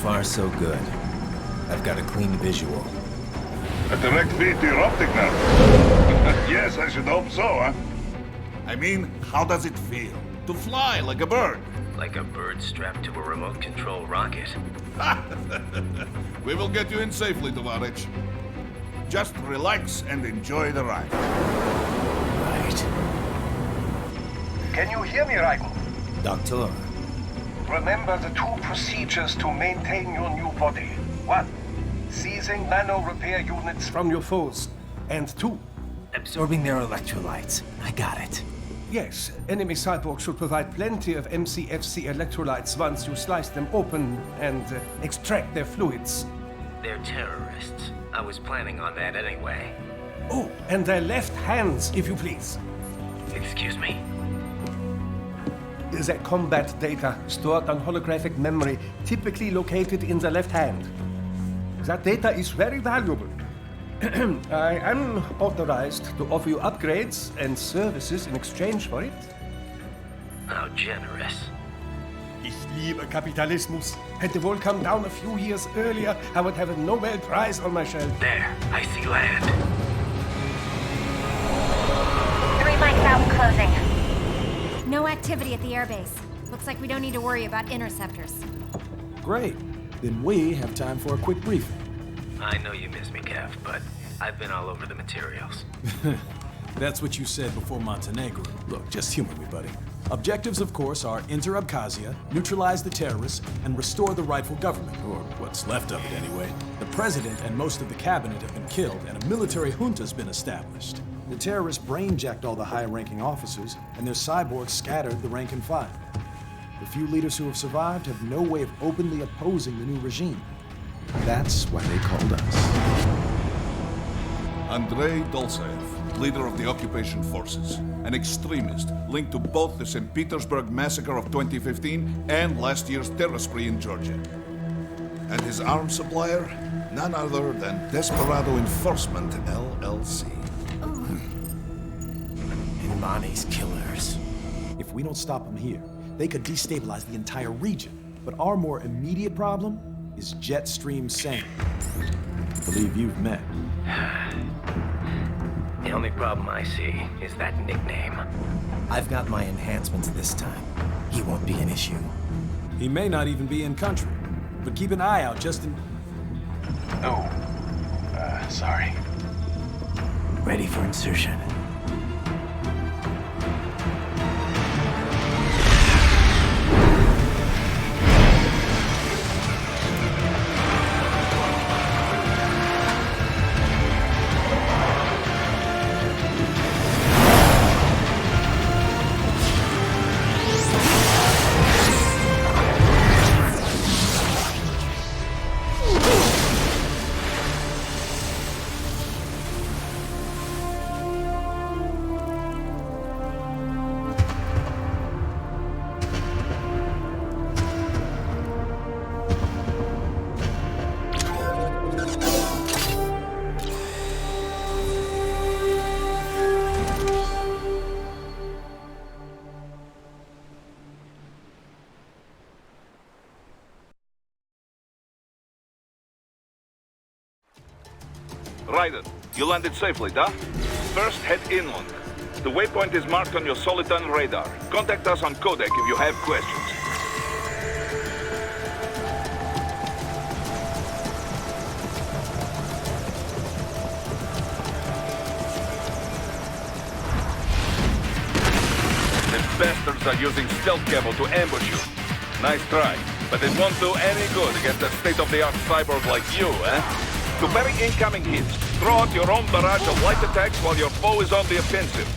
far, so good. I've got a clean visual. A direct feed to your optic nerve. Yes, I should hope so, huh? I mean, how does it feel? To fly like a bird? Like a bird strapped to a remote control rocket. We will get you in safely, Tovarich. Just relax and enjoy the ride. Right. Can you hear me, Raiden? Doctor. Remember the two procedures to maintain your new body. 1. Seizing nano repair units from your foes. And 2. Absorbing their electrolytes. I got it. Yes, enemy cyborgs should provide plenty of MCFC electrolytes once you slice them open and extract their fluids. They're terrorists. I was planning on that anyway. Oh, and their left hands, if you please. Excuse me? The combat data stored on holographic memory, typically located in the left hand. That data is very valuable. I am authorized to offer you upgrades and services in exchange for it. How generous. Ich liebe Kapitalismus. Had the wall come down a few years earlier, I would have a Nobel Prize on my shelf. There, I see land. 3 mics out and closing. No activity at the airbase. Looks like we don't need to worry about interceptors. Great. Then we have time for a quick briefing. I know you miss me, Kev, but I've been all over the materials. That's what you said before Montenegro. Look, just humor me, buddy. Objectives, of course, are enter Abkhazia, neutralize the terrorists, and restore the rightful government, or what's left of it anyway. The president and most of the cabinet have been killed, and a military junta's been established. The terrorists brain-jacked all the high-ranking officers, and their cyborgs scattered the rank and file. The few leaders who have survived have no way of openly opposing the new regime. That's why they called us. Andrei Dolzaev, leader of the occupation forces, an extremist linked to both the St. Petersburg massacre of 2015 and last year's terror spree in Georgia. And his arms supplier, none other than Desperado Enforcement, LLC. Imani's killers. If we don't stop them here, they could destabilize the entire region. But our more immediate problem is Jetstream Sane. I believe you've met. The only problem I see is that nickname. I've got my enhancements this time. He won't be an issue. He may not even be in country, but keep an eye out just in... Oh, sorry. Ready for insertion. Raiden, you landed safely, duh? First, head inland. The waypoint is marked on your Soliton radar. Contact us on codec if you have questions. The bastards are using stealth cable to ambush you. Nice try, but it won't do any good against a state-of-the-art cyborg like you, eh? To parry incoming hits, throw out your own barrage of light attacks while your foe is on the offensive.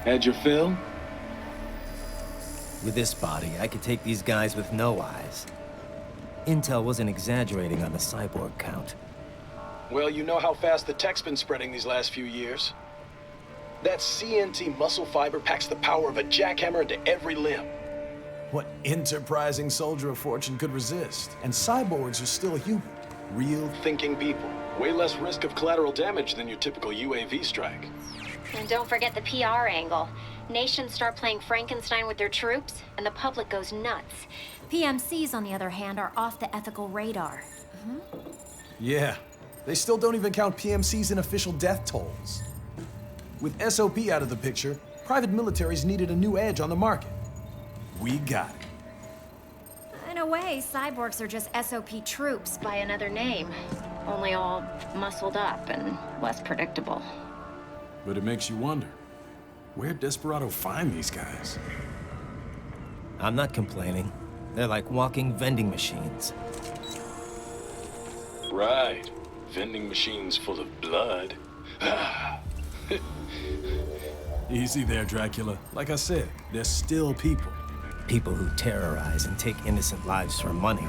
Had your fill? With this body, I could take these guys with no eyes. Intel wasn't exaggerating on the cyborg count. Well, you know how fast the tech's been spreading these last few years. That CNT muscle fiber packs the power of a jackhammer into every limb. What enterprising soldier of fortune could resist? And cyborgs are still human. Real Thinking people. Way less risk of collateral damage than your typical UAV strike. And don't forget the PR angle. Nations start playing Frankenstein with their troops, and the public goes nuts. PMCs, on the other hand, are off the ethical radar. Yeah, they still don't even count PMCs in official death tolls. With SOP out of the picture, private militaries needed a new edge on the market. We got it. In a way, cyborgs are just SOP troops by another name. Only all muscled up and less predictable. But it makes you wonder, where'd Desperado find these guys? I'm not complaining. They're like walking vending machines. Right. Vending machines full of blood. Easy there, Dracula. Like I said, they're still people. People who terrorize and take innocent lives for money.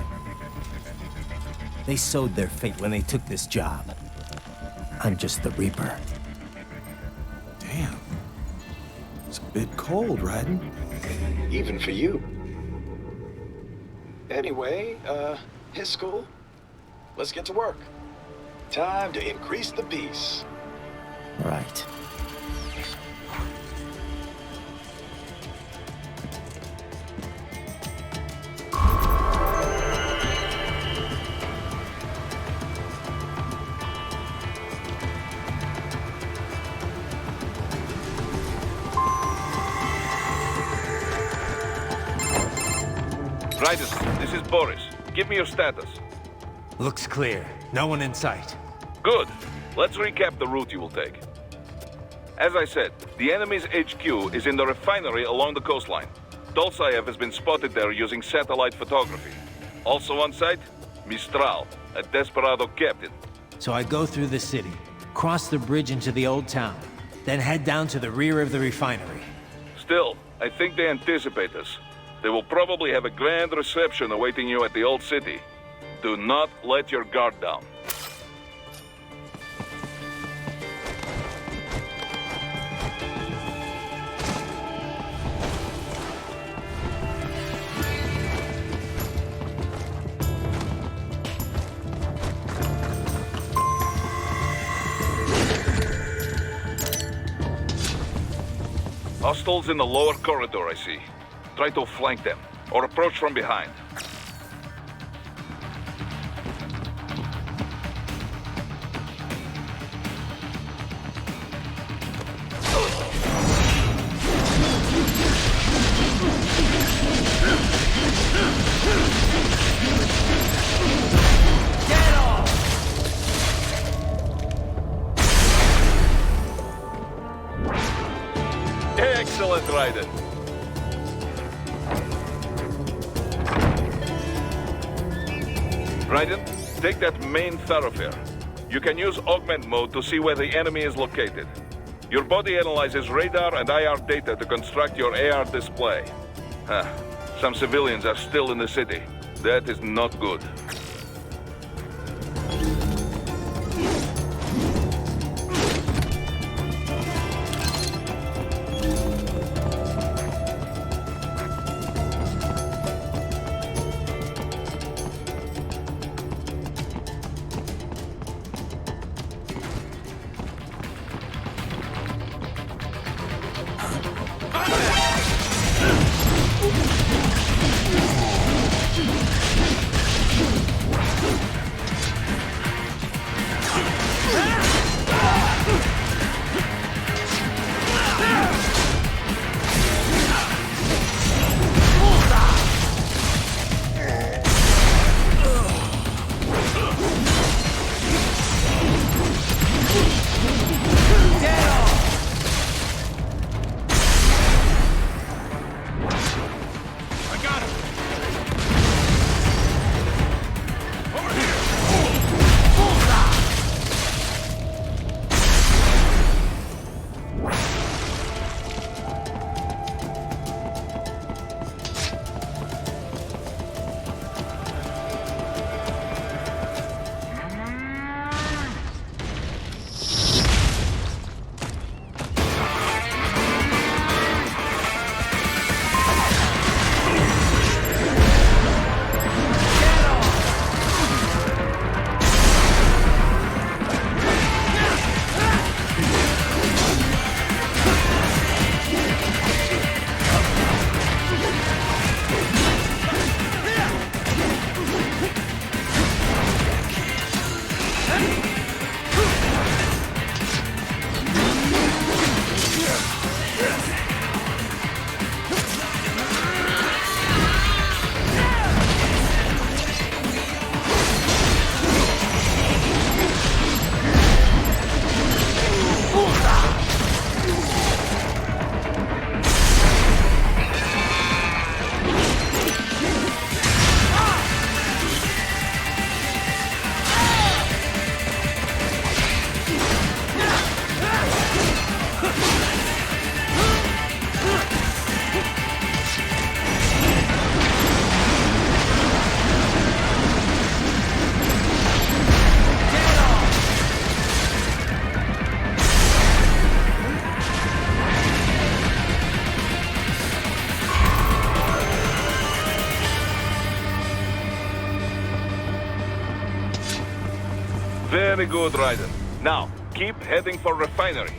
They sowed their fate when they took this job. I'm just the Reaper. Damn. It's a bit cold, Raiden. Even for you. Anyway, his school. Let's get to work. Time to increase the peace. Right. Raiden, this is Boris. Give me your status. Looks clear. No one in sight. Good. Let's recap the route you will take. As I said, the enemy's HQ is in the refinery along the coastline. Dolsaev has been spotted there using satellite photography. Also on site, Mistral, a Desperado captain. So I go through the city, cross the bridge into the old town, then head down to the rear of the refinery. Still, I think they anticipate us. They will probably have a grand reception awaiting you at the old city. Do not let your guard down. Hostiles in the lower corridor, I see. Try to flank them, or approach from behind. Excellent, Raiden. Raiden, take that main thoroughfare. You can use augment mode to see where the enemy is located. Your body analyzes radar and IR data to construct your AR display. Some civilians are still in the city. That is not good. good, Raiden. Now, keep heading for refinery.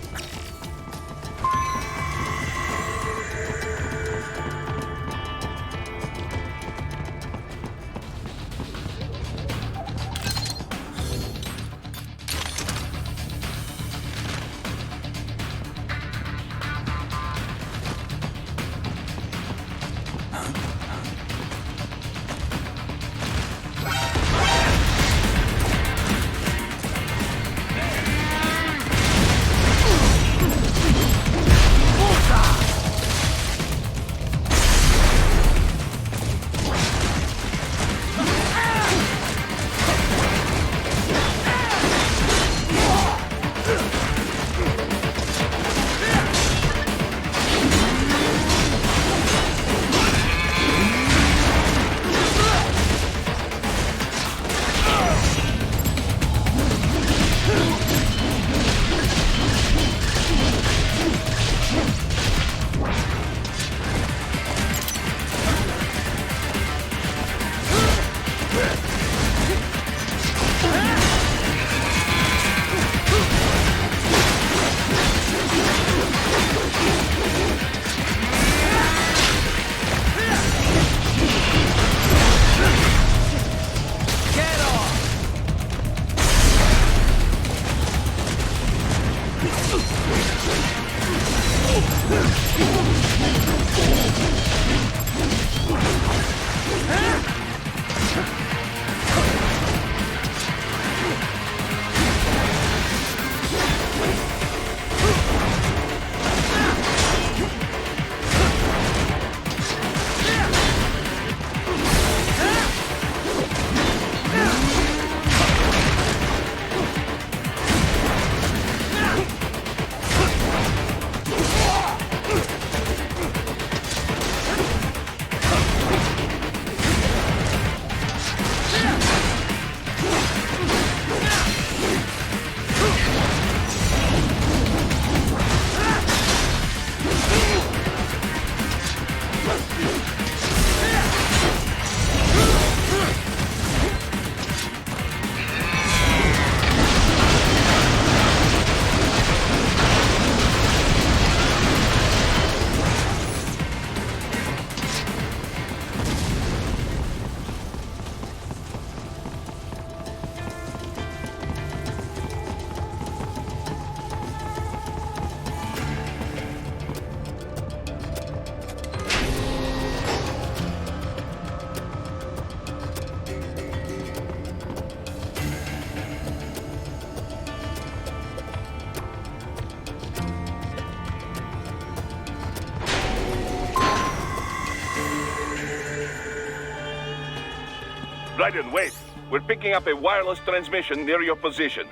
Raiden, wait. We're picking up a wireless transmission near your position.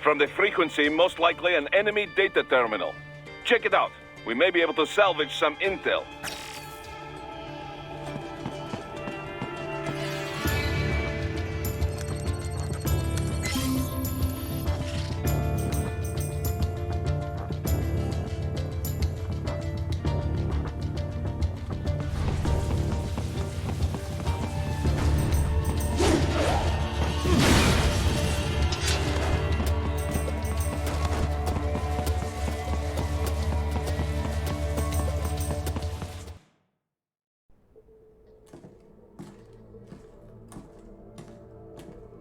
From the frequency, most likely an enemy data terminal. Check it out. We may be able to salvage some intel.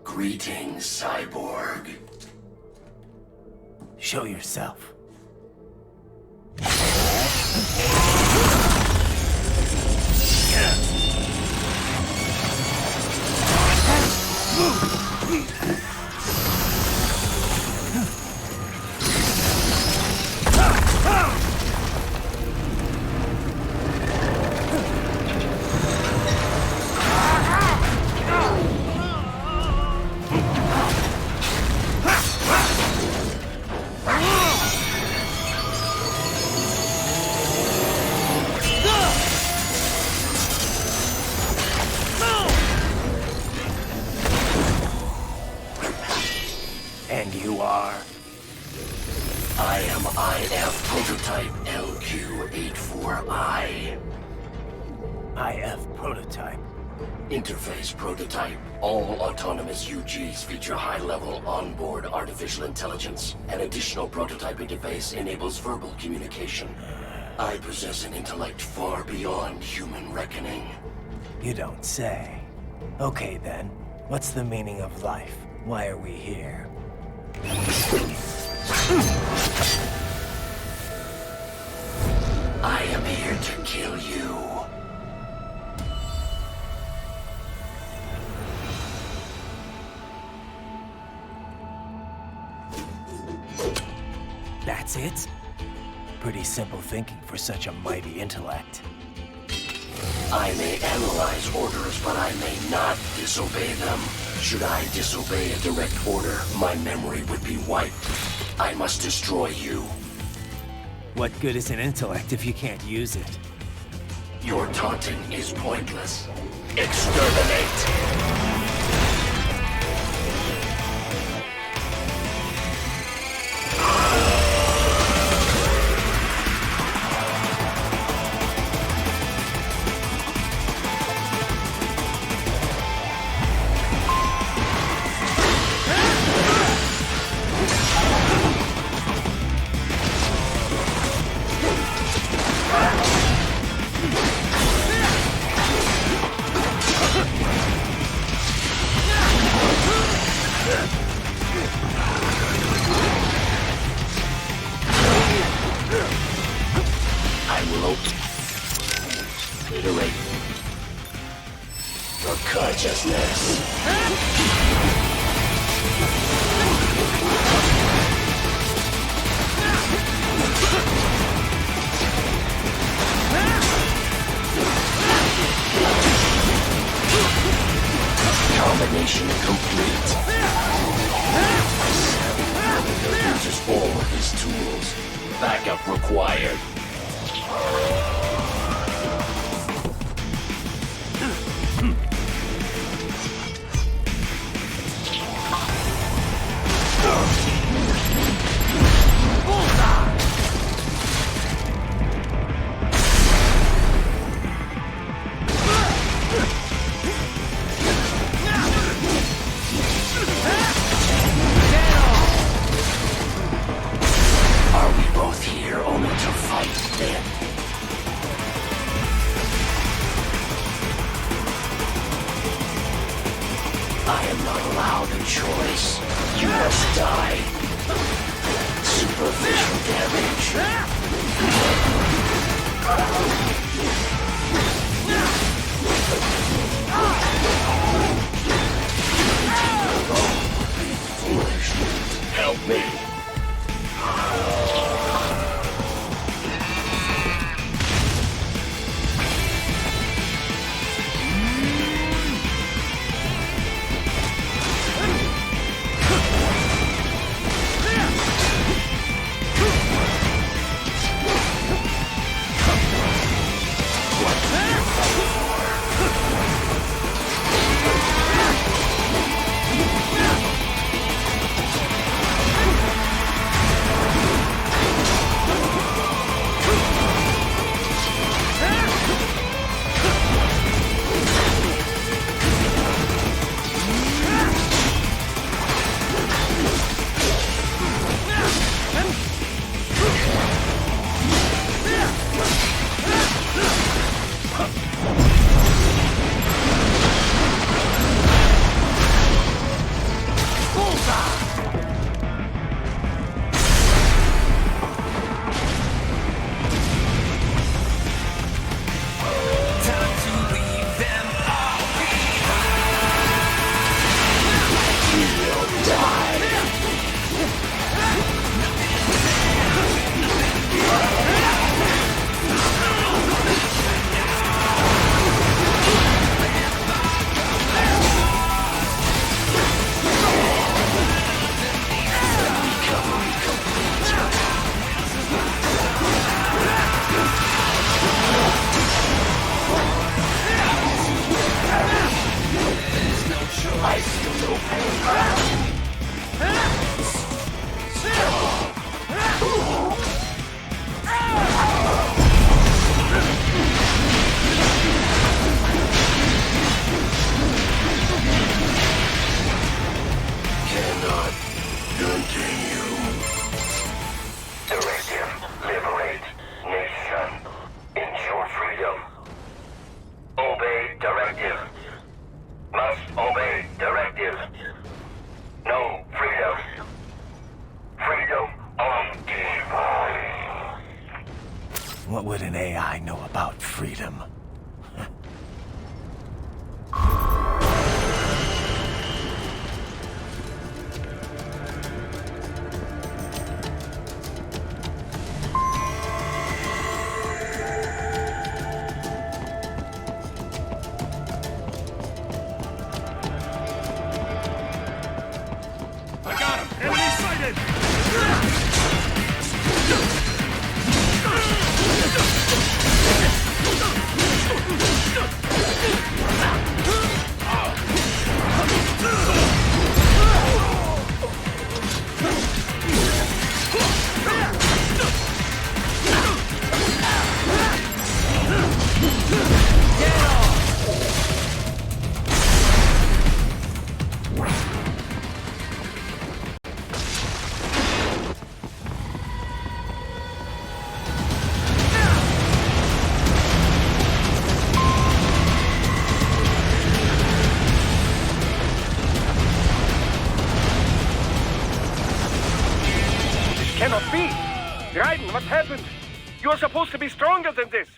Greetings, cyborg. Show yourself. And you are? I am IF Prototype LQ-84I. IF Prototype. Interface prototype. All autonomous UGs feature high-level onboard artificial intelligence. An additional prototype interface enables verbal communication. I possess an intellect far beyond human reckoning. You don't say. Okay then, what's the meaning of life? Why are we here? I am here to kill you. That's it? Pretty simple thinking for such a mighty intellect. I may analyze orders, but I may not disobey them. Should I disobey a direct order, my memory would be wiped. I must destroy you. What good is an intellect if you can't use it? Your taunting is pointless. Exterminate! I will obliterate your consciousness. Combination complete. Uses all of his tools. Backup required. Are we both here only to fight then? I am not allowed a choice. You must die. Superficial damage. Help me. would an AI know about freedom? Cannot be! Raiden, what happened? You are supposed to be stronger than this!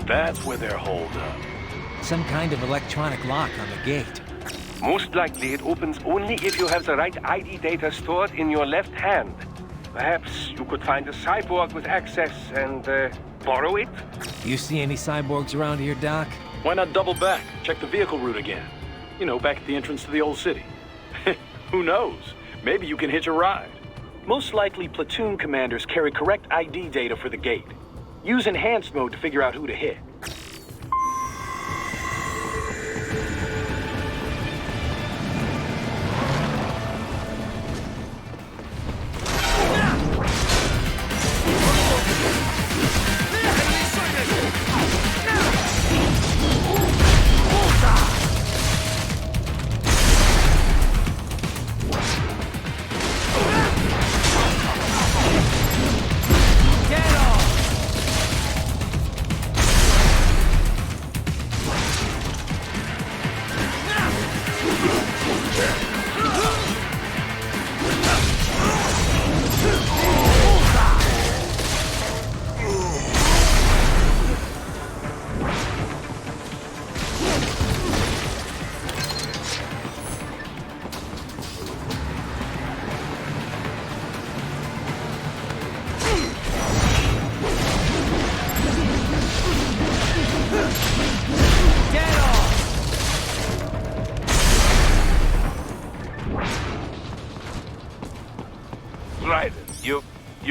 That's where they're holed up. Some kind of electronic lock on the gate. Most likely it opens only if you have the right ID data stored in your left hand. Perhaps you could find a cyborg with access and, borrow it? You see any cyborgs around here, Doc? Why not double back? Check the vehicle route again. You know, back at the entrance to the old city. Who knows? Maybe you can hitch a ride. Most likely, platoon commanders carry correct ID data for the gate. Use enhanced mode to figure out who to hit.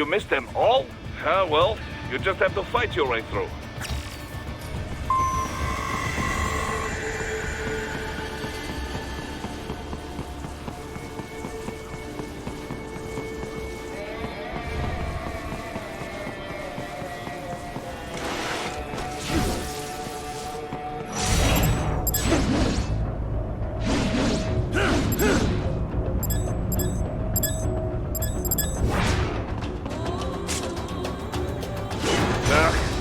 You missed them all? Ah, well, you just have to fight your way through.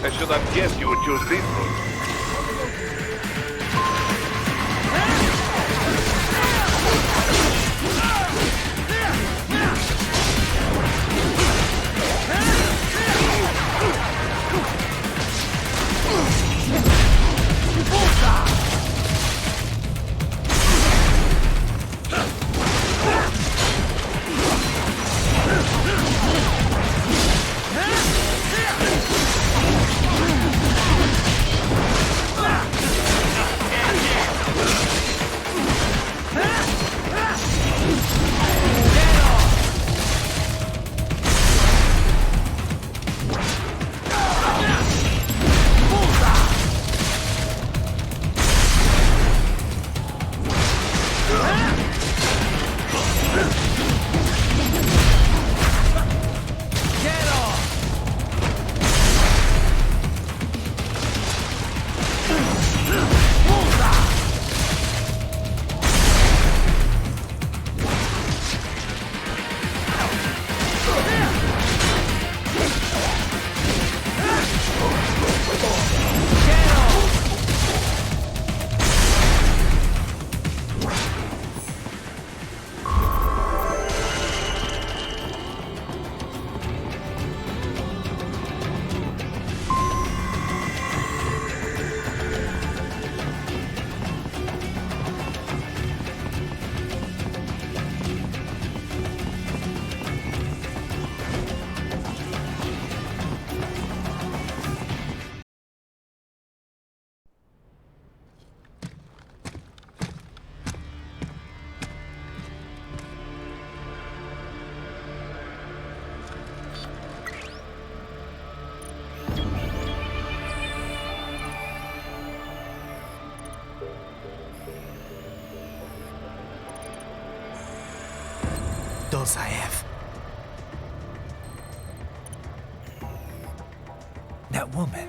I should have guessed you would choose this route. Those I have. That woman.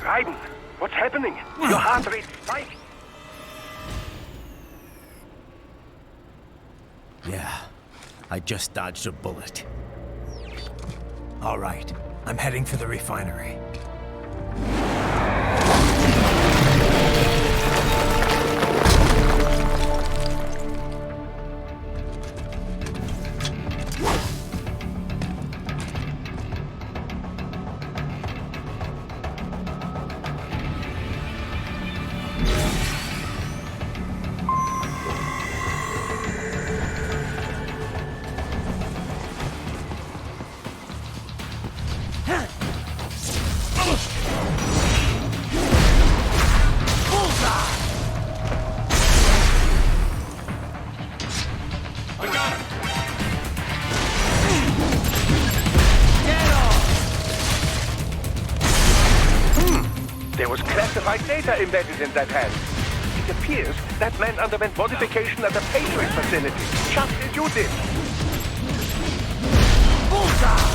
Raiden, what's happening? Your heart rate spiked. Yeah, I just dodged a bullet. All right, I'm heading for the refinery. There was classified data embedded in that hand. It appears that man underwent modification at the Patriot facility, just as you did. Bullseye!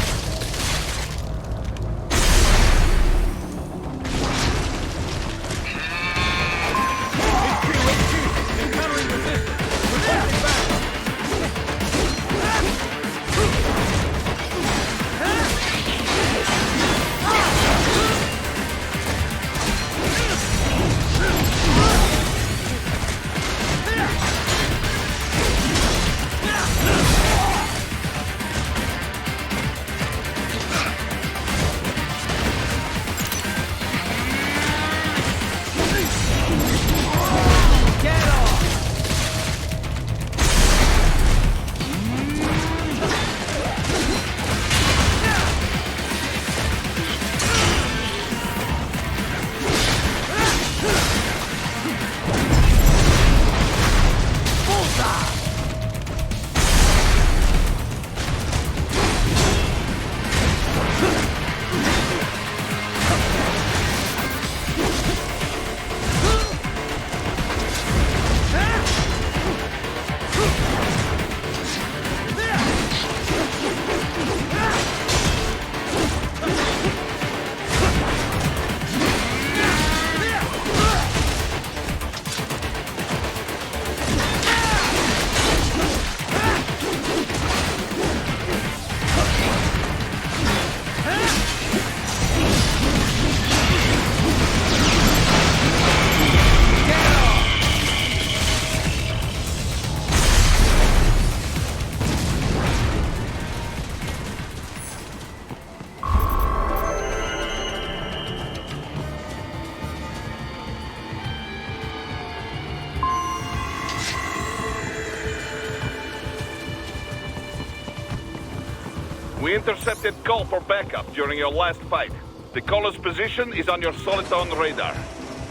We intercepted call for backup during your last fight. The caller's position is on your Soliton radar.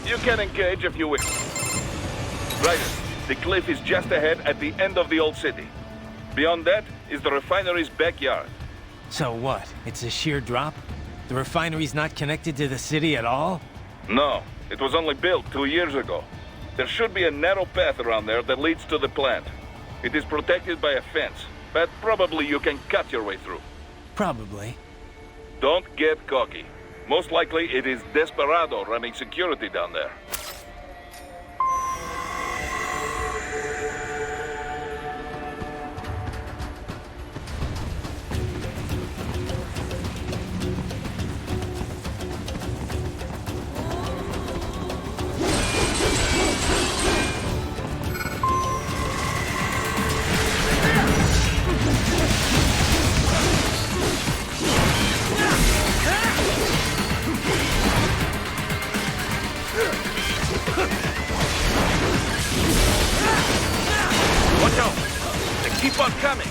You can engage if you wish. Raiden, the cliff is just ahead at the end of the old city. Beyond that is the refinery's backyard. So what? It's a sheer drop? The refinery's not connected to the city at all? No, it was only built 2 years ago. There should be a narrow path around there that leads to the plant. It is protected by a fence, but probably you can cut your way through. Probably. Don't get cocky. Most likely it is Desperado running security down there. Watch out! They keep on coming!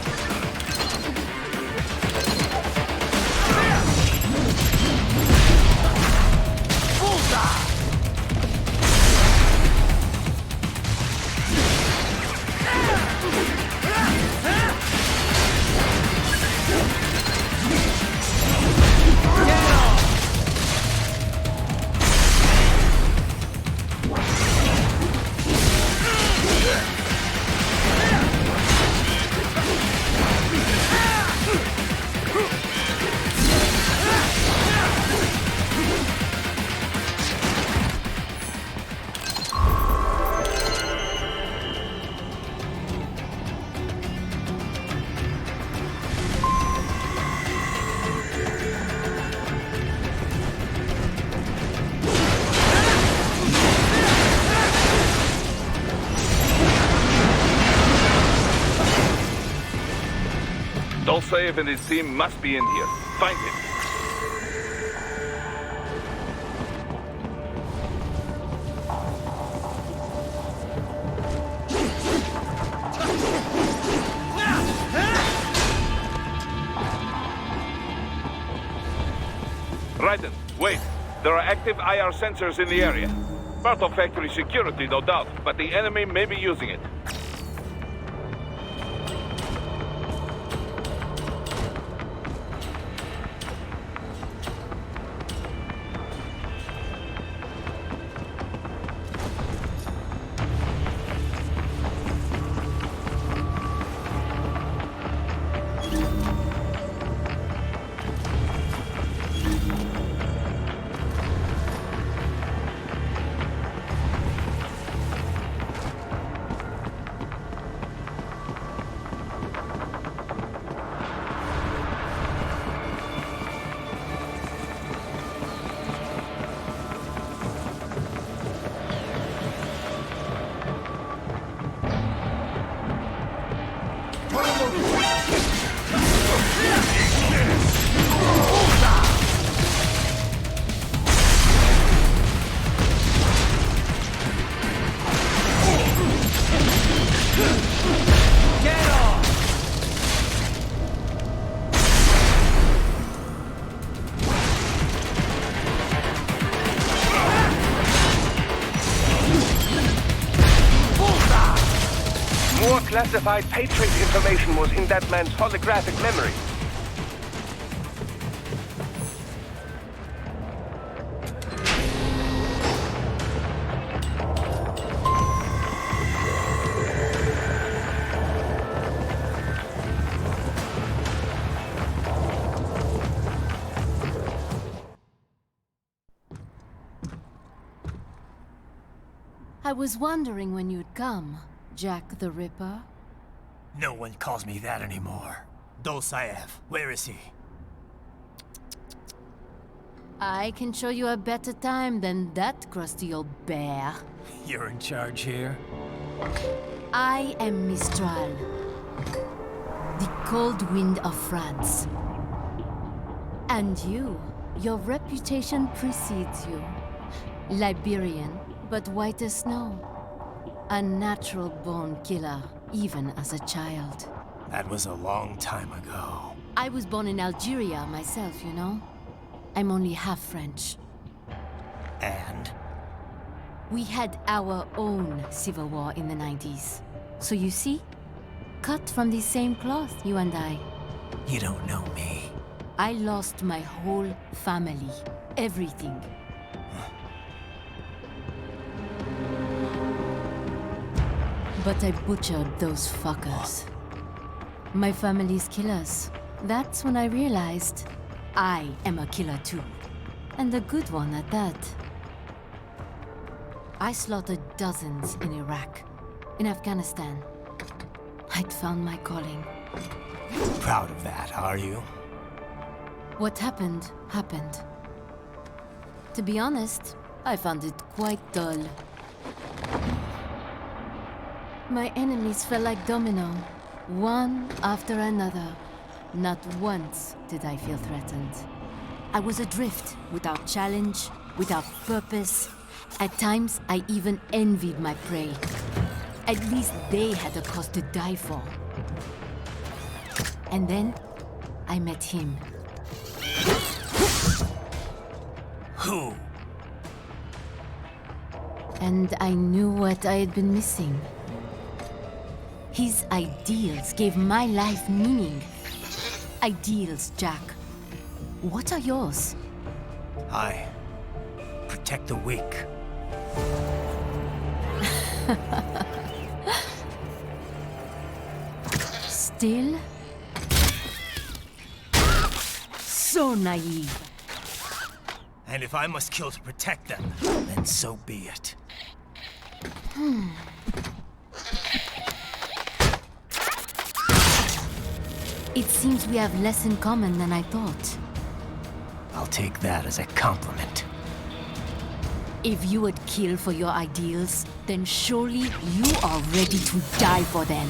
Dolcev and his team must be in here. Find him. Raiden, wait. There are active IR sensors in the area. Part of factory security, no doubt, but the enemy may be using it. More classified Patriot information was in that man's holographic memory. I was wondering when you'd come, Jack the Ripper. No one calls me that anymore. Dolcev, where is he? I can show you a better time than that crusty old bear. You're in charge here? I am Mistral, the cold wind of France. And your reputation precedes you. Liberian, but white as snow. A natural-born killer, even as a child. That was a long time ago. I was born in Algeria myself, you know? I'm only half French. And? We had our own civil war in the 90s. So you see? Cut from the same cloth, you and I. You don't know me. I lost my whole family. Everything. But I butchered those fuckers. My family's killers. That's when I realized I am a killer too. And a good one at that. I slaughtered dozens in Iraq, in Afghanistan. I'd found my calling. Proud of that, are you? What happened, happened. To be honest, I found it quite dull. My enemies fell like domino, one after another. Not once did I feel threatened. I was adrift, without challenge, without purpose. At times, I even envied my prey. At least they had a cause to die for. And then, I met him. Who? And I knew what I had been missing. His ideals gave my life meaning. Ideals, Jack. What are yours? I protect the weak. Still? So naive. And if I must kill to protect them, then so be it. It seems we have less in common than I thought. I'll take that as a compliment. If you would kill for your ideals, then surely you are ready to die for them.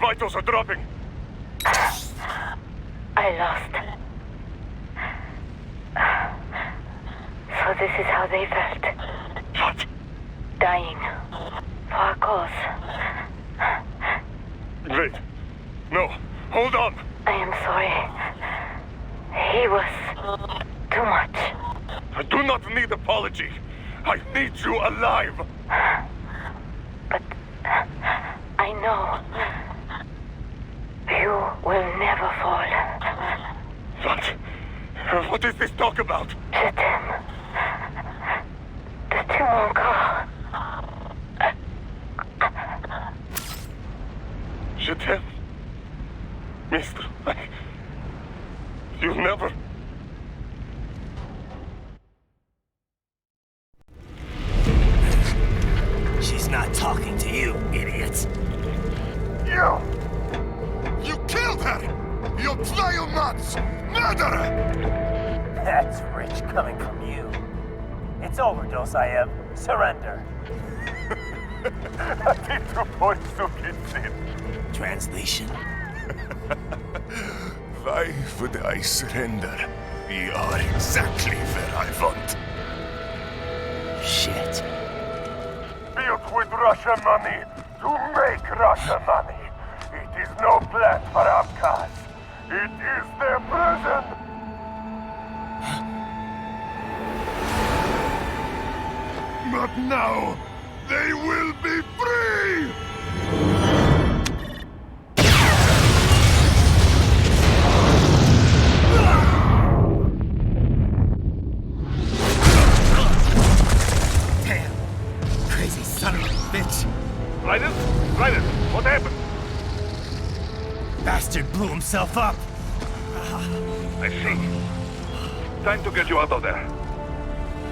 vitals are dropping. I lost. So this is how they felt. What? Dying. For a cause. Wait. No. Hold on. I am sorry. He was too much. I do not need apology. I need you alive. But I know you will never fall. What? What is this talk about? Je t'aime. De tout mon corps. Je t'aime. Mister, you'll never... She's not talking to you, idiot. You! You killed her! You trial nuts! Murderer! That's rich coming from you. It's overdose, I have. Surrender. Translation. Why would I surrender? We are exactly where I want. Shit. Built with Russian money to make Russian money. It is no plan for Abkhaz. It is their prison. But now, they will be free! Damn! Crazy son of a bitch! Raiden? Raiden, what happened? Bastard blew himself up! I see. Time to get you out of there.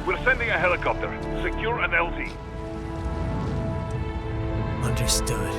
We're sending a helicopter. Secure an LZ. Understood.